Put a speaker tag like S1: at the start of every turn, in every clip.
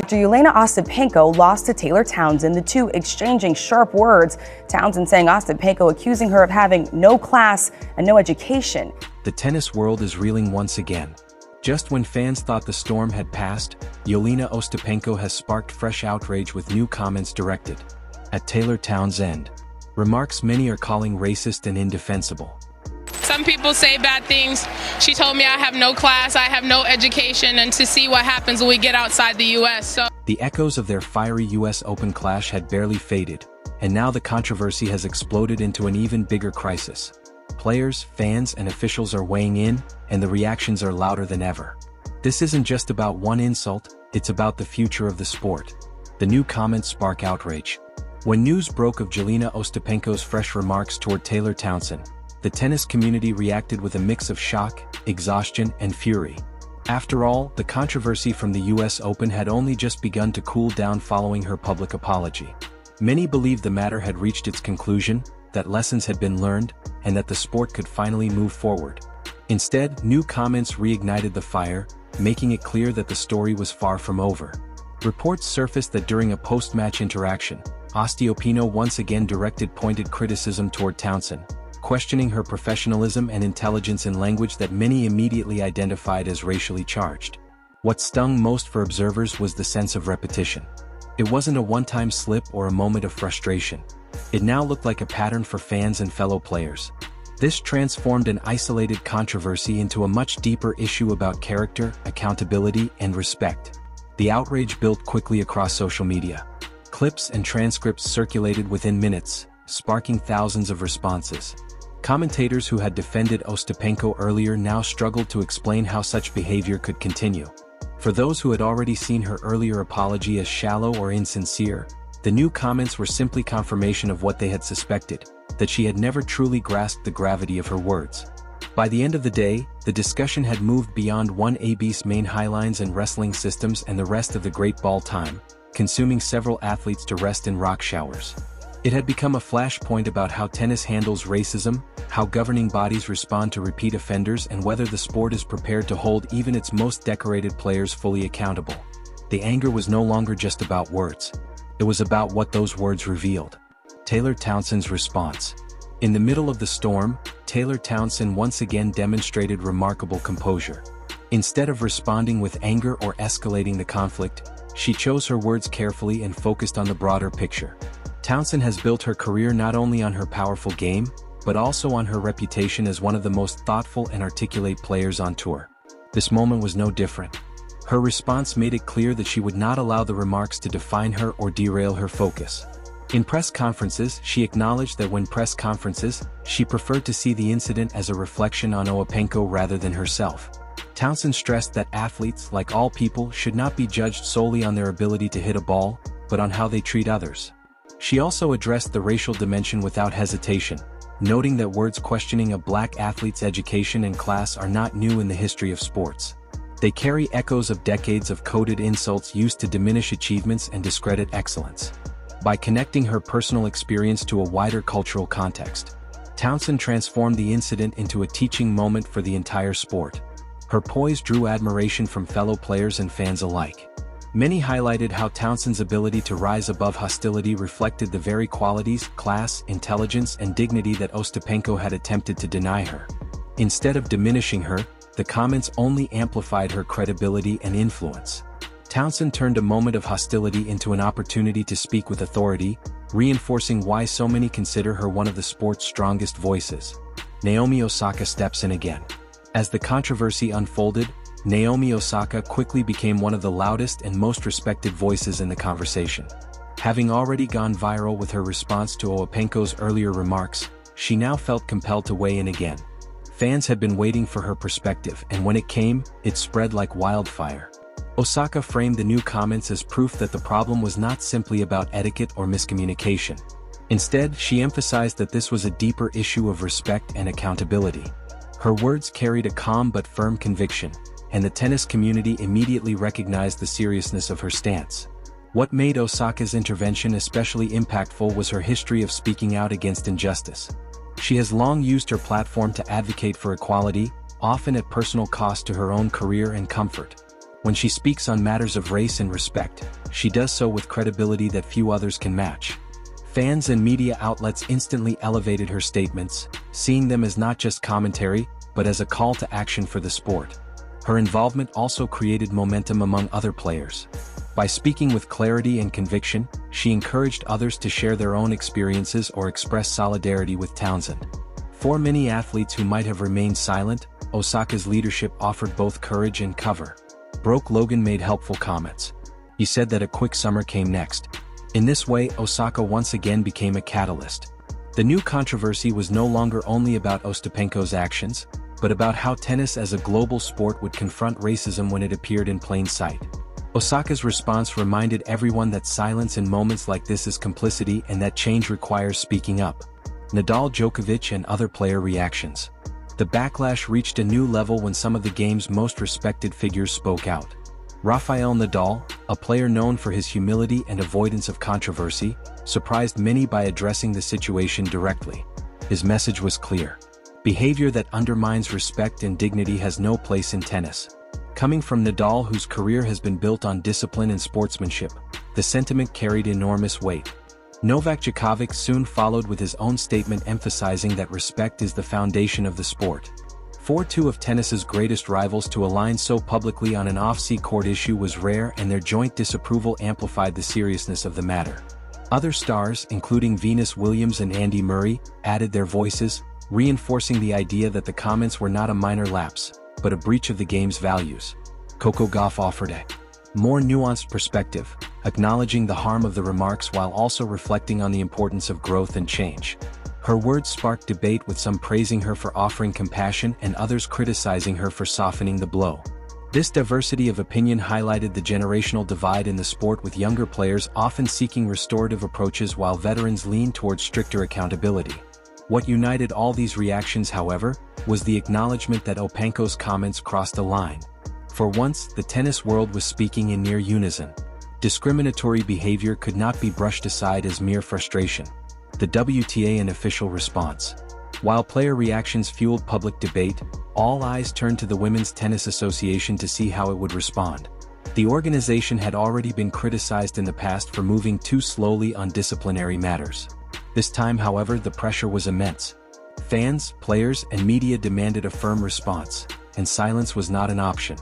S1: Jeļena Ostapenko lost to Taylor Townsend, the two exchanging sharp words. Townsend saying Ostapenko accusing her of having no class and no education.
S2: The tennis world is reeling once again. Just when fans thought the storm had passed, Jeļena Ostapenko has sparked fresh outrage with new comments directed at Taylor Townsend. Remarks many are calling racist and indefensible.
S3: Some people say bad things. She told me I have no class, I have no education, and to see what happens when we get outside the U.S.
S2: The echoes of their fiery U.S. Open clash had barely faded, and now the controversy has exploded into an even bigger crisis. Players, fans, and officials are weighing in, and the reactions are louder than ever. This isn't just about one insult, it's about the future of the sport. The new comments spark outrage. When news broke of Jeļena Ostapenko's fresh remarks toward Taylor Townsend, the tennis community reacted with a mix of shock, exhaustion, and fury. After all, the controversy from the US Open had only just begun to cool down following her public apology. Many believed the matter had reached its conclusion, that lessons had been learned, and that the sport could finally move forward. Instead, new comments reignited the fire, making it clear that the story was far from over. Reports surfaced that during a post-match interaction, Ostapenko once again directed pointed criticism toward Townsend, questioning her professionalism and intelligence in language that many immediately identified as racially charged. What stung most for observers was the sense of repetition. It wasn't a one-time slip or a moment of frustration. It now looked like a pattern for fans and fellow players. This transformed an isolated controversy into a much deeper issue about character, accountability, and respect. The outrage built quickly across social media. Clips and transcripts circulated within minutes, sparking thousands of responses. Commentators who had defended Ostapenko earlier now struggled to explain how such behavior could continue. For those who had already seen her earlier apology as shallow or insincere, the new comments were simply confirmation of what they had suspected, that she had never truly grasped the gravity of her words. By the end of the day, the discussion had moved beyond one AB's main highlines and wrestling systems and the rest of the great ball time, consuming several athletes to rest in rock showers. It had become a flashpoint about how tennis handles racism, how governing bodies respond to repeat offenders, and whether the sport is prepared to hold even its most decorated players fully accountable. The anger was no longer just about words. It was about what those words revealed. Taylor Townsend's response. In the middle of the storm, Taylor Townsend once again demonstrated remarkable composure. Instead of responding with anger or escalating the conflict, she chose her words carefully and focused on the broader picture. Townsend has built her career not only on her powerful game, but also on her reputation as one of the most thoughtful and articulate players on tour. This moment was no different. Her response made it clear that she would not allow the remarks to define her or derail her focus. In press conferences, she acknowledged that when press conferences, she preferred to see the incident as a reflection on Ostapenko rather than herself. Townsend stressed that athletes, like all people, should not be judged solely on their ability to hit a ball, but on how they treat others. She also addressed the racial dimension without hesitation, noting that words questioning a black athlete's education and class are not new in the history of sports. They carry echoes of decades of coded insults used to diminish achievements and discredit excellence. By connecting her personal experience to a wider cultural context, Townsend transformed the incident into a teaching moment for the entire sport. Her poise drew admiration from fellow players and fans alike. Many highlighted how Townsend's ability to rise above hostility reflected the very qualities, class, intelligence, and dignity that Ostapenko had attempted to deny her. Instead of diminishing her, the comments only amplified her credibility and influence. Townsend turned a moment of hostility into an opportunity to speak with authority, reinforcing why so many consider her one of the sport's strongest voices. Naomi Osaka steps in again. As the controversy unfolded, Naomi Osaka quickly became one of the loudest and most respected voices in the conversation. Having already gone viral with her response to Ostapenko's earlier remarks, she now felt compelled to weigh in again. Fans had been waiting for her perspective, and when it came, it spread like wildfire. Osaka framed the new comments as proof that the problem was not simply about etiquette or miscommunication. Instead, she emphasized that this was a deeper issue of respect and accountability. Her words carried a calm but firm conviction, and the tennis community immediately recognized the seriousness of her stance. What made Osaka's intervention especially impactful was her history of speaking out against injustice. She has long used her platform to advocate for equality, often at personal cost to her own career and comfort. When she speaks on matters of race and respect, she does so with credibility that few others can match. Fans and media outlets instantly elevated her statements, seeing them as not just commentary, but as a call to action for the sport. Her involvement also created momentum among other players. By speaking with clarity and conviction, she encouraged others to share their own experiences or express solidarity with Townsend. For many athletes who might have remained silent, Osaka's leadership offered both courage and cover. Broke Logan made helpful comments. He said that a quick summer came next. In this way, Osaka once again became a catalyst. The new controversy was no longer only about Ostapenko's actions, but about how tennis as a global sport would confront racism when it appeared in plain sight. Osaka's response reminded everyone that silence in moments like this is complicity and that change requires speaking up. Nadal, Djokovic, and other player reactions. The backlash reached a new level when some of the game's most respected figures spoke out. Rafael Nadal, a player known for his humility and avoidance of controversy, surprised many by addressing the situation directly. His message was clear. Behavior that undermines respect and dignity has no place in tennis. Coming from Nadal, whose career has been built on discipline and sportsmanship, the sentiment carried enormous weight. Novak Djokovic soon followed with his own statement emphasizing that respect is the foundation of the sport. For two of tennis's greatest rivals to align so publicly on an off-court issue was rare, and their joint disapproval amplified the seriousness of the matter. Other stars, including Venus Williams and Andy Murray, added their voices, reinforcing the idea that the comments were not a minor lapse, but a breach of the game's values. Coco Gauff offered a more nuanced perspective, acknowledging the harm of the remarks while also reflecting on the importance of growth and change. Her words sparked debate, with some praising her for offering compassion and others criticizing her for softening the blow. This diversity of opinion highlighted the generational divide in the sport, with younger players often seeking restorative approaches while veterans lean towards stricter accountability. What united all these reactions, however, was the acknowledgement that Ostapenko's comments crossed a line. For once, the tennis world was speaking in near unison. Discriminatory behavior could not be brushed aside as mere frustration. The WTA an official response. While player reactions fueled public debate, all eyes turned to the Women's Tennis Association to see how it would respond. The organization had already been criticized in the past for moving too slowly on disciplinary matters. This time, however, the pressure was immense. Fans, players, and media demanded a firm response, and silence was not an option.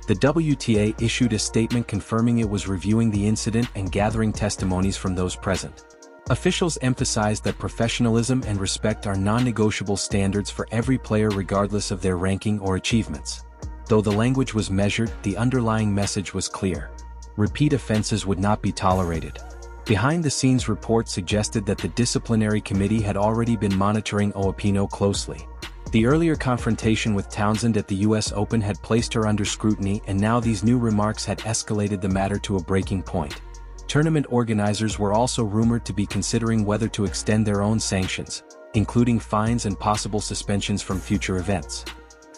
S2: The WTA issued a statement confirming it was reviewing the incident and gathering testimonies from those present. Officials emphasized that professionalism and respect are non-negotiable standards for every player regardless of their ranking or achievements. Though the language was measured, the underlying message was clear. Repeat offenses would not be tolerated. Behind-the-scenes reports suggested that the disciplinary committee had already been monitoring Ostapenko closely. The earlier confrontation with Townsend at the US Open had placed her under scrutiny, and now these new remarks had escalated the matter to a breaking point. Tournament organizers were also rumored to be considering whether to extend their own sanctions, including fines and possible suspensions from future events.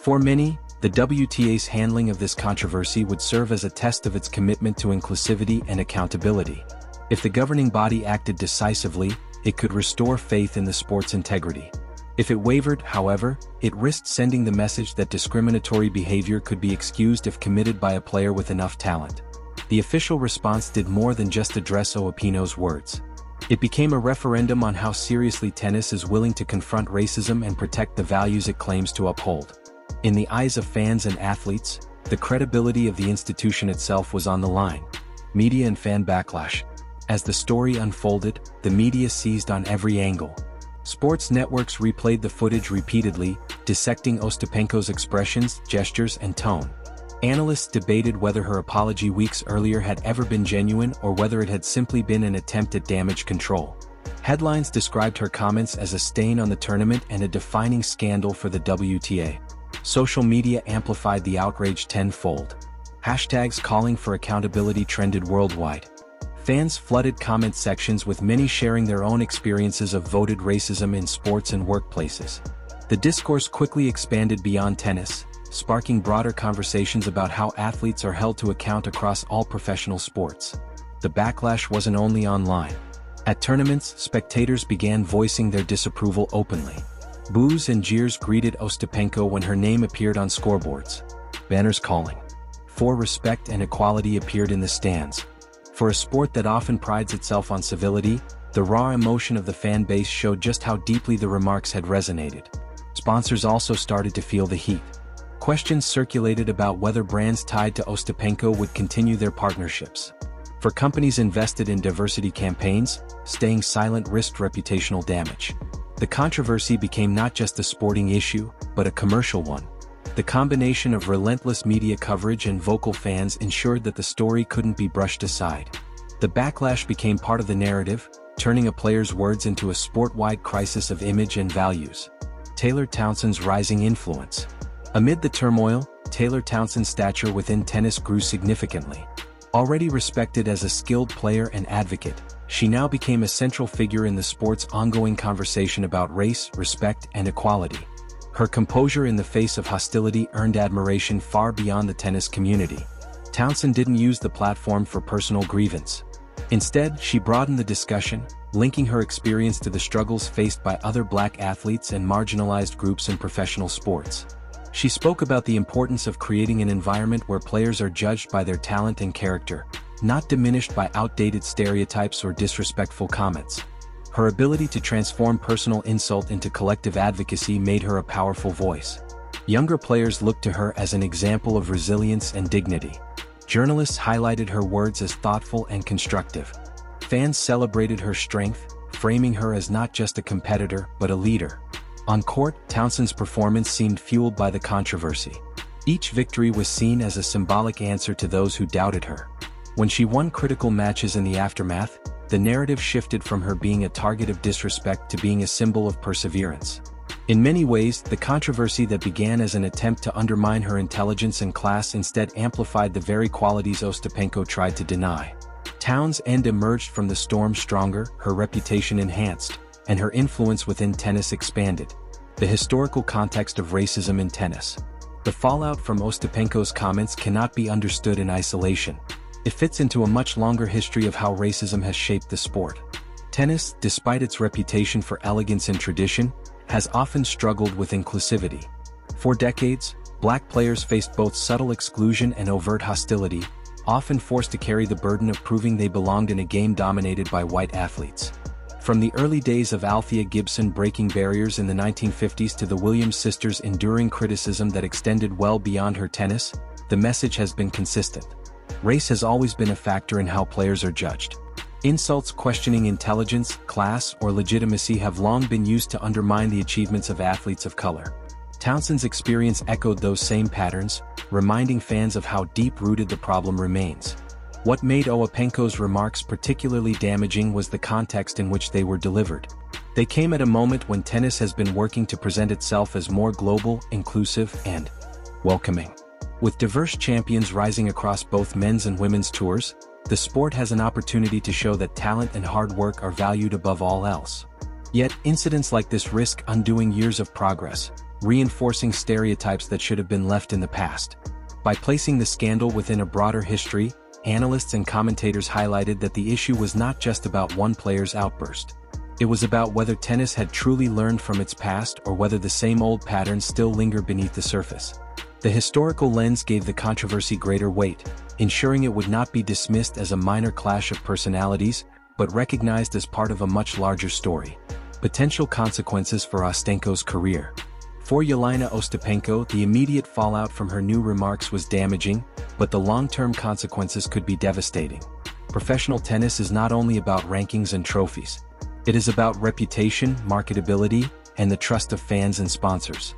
S2: For many, the WTA's handling of this controversy would serve as a test of its commitment to inclusivity and accountability. If the governing body acted decisively, it could restore faith in the sport's integrity. If it wavered, however, it risked sending the message that discriminatory behavior could be excused if committed by a player with enough talent. The official response did more than just address Ostapenko's words. It became a referendum on how seriously tennis is willing to confront racism and protect the values it claims to uphold. In the eyes of fans and athletes, the credibility of the institution itself was on the line. Media and fan backlash. As the story unfolded, the media seized on every angle. Sports networks replayed the footage repeatedly, dissecting Ostapenko's expressions, gestures, and tone. Analysts debated whether her apology weeks earlier had ever been genuine or whether it had simply been an attempt at damage control. Headlines described her comments as a stain on the tournament and a defining scandal for the WTA. Social media amplified the outrage tenfold. Hashtags calling for accountability trended worldwide. Fans flooded comment sections, with many sharing their own experiences of voted racism in sports and workplaces. The discourse quickly expanded beyond tennis, sparking broader conversations about how athletes are held to account across all professional sports. The backlash wasn't only online. At tournaments, spectators began voicing their disapproval openly. Boos and jeers greeted Ostapenko when her name appeared on scoreboards. Banners calling for respect and equality appeared in the stands. For a sport that often prides itself on civility, the raw emotion of the fan base showed just how deeply the remarks had resonated. Sponsors also started to feel the heat. Questions circulated about whether brands tied to Ostapenko would continue their partnerships. For companies invested in diversity campaigns, staying silent risked reputational damage. The controversy became not just a sporting issue, but a commercial one. The combination of relentless media coverage and vocal fans ensured that the story couldn't be brushed aside. The backlash became part of the narrative, turning a player's words into a sport-wide crisis of image and values. Taylor Townsend's rising influence. Amid the turmoil, Taylor Townsend's stature within tennis grew significantly. Already respected as a skilled player and advocate, she now became a central figure in the sport's ongoing conversation about race, respect, and equality. Her composure in the face of hostility earned admiration far beyond the tennis community. Townsend didn't use the platform for personal grievance. Instead, she broadened the discussion, linking her experience to the struggles faced by other Black athletes and marginalized groups in professional sports. She spoke about the importance of creating an environment where players are judged by their talent and character, not diminished by outdated stereotypes or disrespectful comments. Her ability to transform personal insult into collective advocacy made her a powerful voice. Younger players looked to her as an example of resilience and dignity. Journalists highlighted her words as thoughtful and constructive. Fans celebrated her strength, framing her as not just a competitor but a leader. On court, Townsend's performance seemed fueled by the controversy. Each victory was seen as a symbolic answer to those who doubted her. When she won critical matches in the aftermath, the narrative shifted from her being a target of disrespect to being a symbol of perseverance. In many ways, the controversy that began as an attempt to undermine her intelligence and class instead amplified the very qualities Ostapenko tried to deny. Townsend emerged from the storm stronger, her reputation enhanced, and her influence within tennis expanded. The historical context of racism in tennis. The fallout from Ostapenko's comments cannot be understood in isolation. It fits into a much longer history of how racism has shaped the sport. Tennis, despite its reputation for elegance and tradition, has often struggled with inclusivity. For decades, Black players faced both subtle exclusion and overt hostility, often forced to carry the burden of proving they belonged in a game dominated by white athletes. From the early days of Althea Gibson breaking barriers in the 1950s to the Williams sisters enduring criticism that extended well beyond her tennis, the message has been consistent. Race has always been a factor in how players are judged. Insults questioning intelligence, class, or legitimacy have long been used to undermine the achievements of athletes of color. Townsend's experience echoed those same patterns, reminding fans of how deep-rooted the problem remains. What made Ostapenko's remarks particularly damaging was the context in which they were delivered. They came at a moment when tennis has been working to present itself as more global, inclusive, and welcoming. With diverse champions rising across both men's and women's tours, the sport has an opportunity to show that talent and hard work are valued above all else. Yet, incidents like this risk undoing years of progress, reinforcing stereotypes that should have been left in the past. By placing the scandal within a broader history, analysts and commentators highlighted that the issue was not just about one player's outburst. It was about whether tennis had truly learned from its past or whether the same old patterns still linger beneath the surface. The historical lens gave the controversy greater weight, ensuring it would not be dismissed as a minor clash of personalities, but recognized as part of a much larger story. Potential consequences for Ostapenko's career. For Jeļena Ostapenko, the immediate fallout from her new remarks was damaging, but the long-term consequences could be devastating. Professional tennis is not only about rankings and trophies. It is about reputation, marketability, and the trust of fans and sponsors.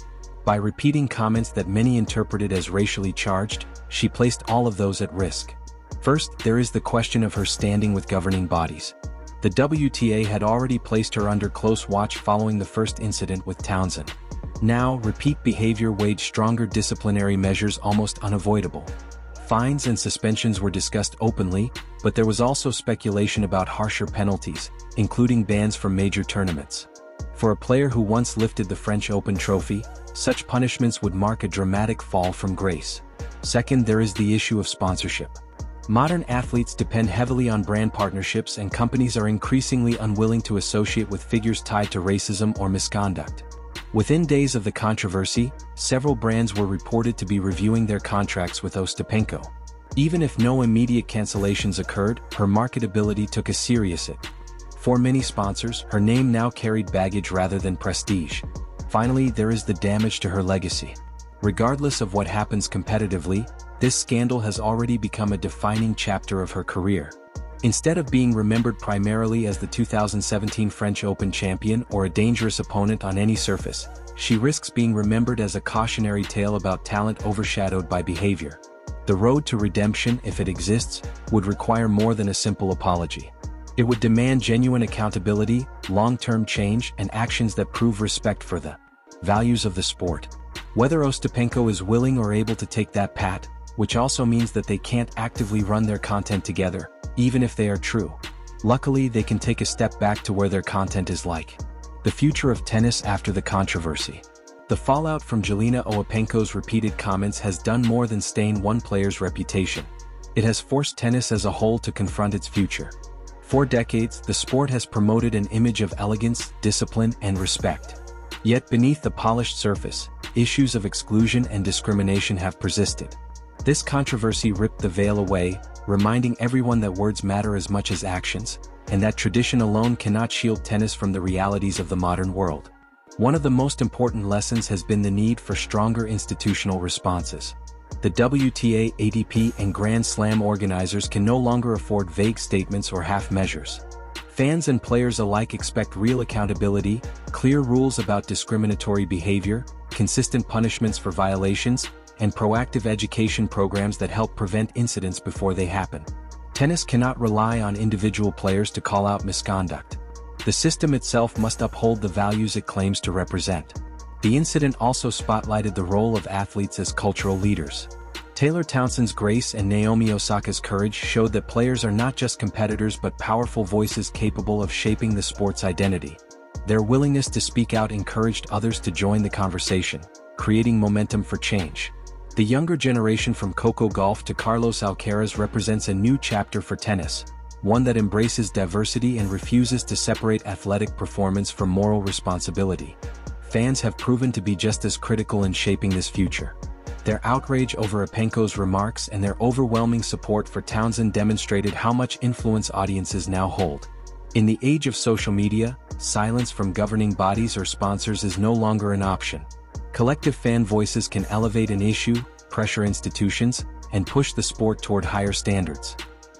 S2: By repeating comments that many interpreted as racially charged, she placed all of those at risk. First, there is the question of her standing with governing bodies. The WTA had already placed her under close watch following the first incident with Townsend. Now, repeat behavior weighed stronger disciplinary measures almost unavoidable. Fines and suspensions were discussed openly, but there was also speculation about harsher penalties, including bans from major tournaments. For a player who once lifted the French Open trophy, such punishments would mark a dramatic fall from grace. Second, there is the issue of sponsorship. Modern athletes depend heavily on brand partnerships, and companies are increasingly unwilling to associate with figures tied to racism or misconduct. Within days of the controversy, several brands were reported to be reviewing their contracts with Ostapenko. Even if no immediate cancellations occurred, her marketability took a serious hit. For many sponsors, her name now carried baggage rather than prestige. Finally, there is the damage to her legacy. Regardless of what happens competitively, this scandal has already become a defining chapter of her career. Instead of being remembered primarily as the 2017 French Open champion or a dangerous opponent on any surface, she risks being remembered as a cautionary tale about talent overshadowed by behavior. The road to redemption, if it exists, would require more than a simple apology. It would demand genuine accountability, long-term change, and actions that prove respect for the values of the sport. Whether Ostapenko is willing or able to take that path, which also means that they can't actively run their content together, even if they are true. Luckily, they can take a step back to where their content is like. The future of tennis after the controversy. The fallout from Jeļena Ostapenko's repeated comments has done more than stain one player's reputation. It has forced tennis as a whole to confront its future. For decades, the sport has promoted an image of elegance, discipline, and respect. Yet beneath the polished surface, issues of exclusion and discrimination have persisted. This controversy ripped the veil away, reminding everyone that words matter as much as actions, and that tradition alone cannot shield tennis from the realities of the modern world. One of the most important lessons has been the need for stronger institutional responses. The WTA, ATP, and Grand Slam organizers can no longer afford vague statements or half measures. Fans and players alike expect real accountability, clear rules about discriminatory behavior, consistent punishments for violations, and proactive education programs that help prevent incidents before they happen. Tennis cannot rely on individual players to call out misconduct. The system itself must uphold the values it claims to represent. The incident also spotlighted the role of athletes as cultural leaders. Taylor Townsend's grace and Naomi Osaka's courage showed that players are not just competitors but powerful voices capable of shaping the sport's identity. Their willingness to speak out encouraged others to join the conversation, creating momentum for change. The younger generation from Coco Gauff to Carlos Alcaraz represents a new chapter for tennis, one that embraces diversity and refuses to separate athletic performance from moral responsibility. Fans have proven to be just as critical in shaping this future. Their outrage over Ostapenko's remarks and their overwhelming support for Townsend demonstrated how much influence audiences now hold. In the age of social media, silence from governing bodies or sponsors is no longer an option. Collective fan voices can elevate an issue, pressure institutions, and push the sport toward higher standards.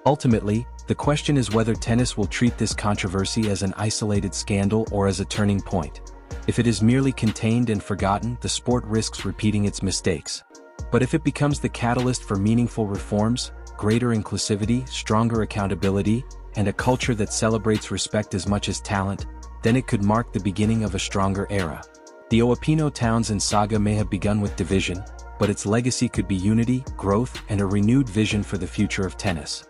S2: Ultimately, the question is whether tennis will treat this controversy as an isolated scandal or as a turning point. If it is merely contained and forgotten, the sport risks repeating its mistakes. But if it becomes the catalyst for meaningful reforms, greater inclusivity, stronger accountability, and a culture that celebrates respect as much as talent, then it could mark the beginning of a stronger era. The Ostapenko-Townsend saga may have begun with division, but its legacy could be unity, growth, and a renewed vision for the future of tennis.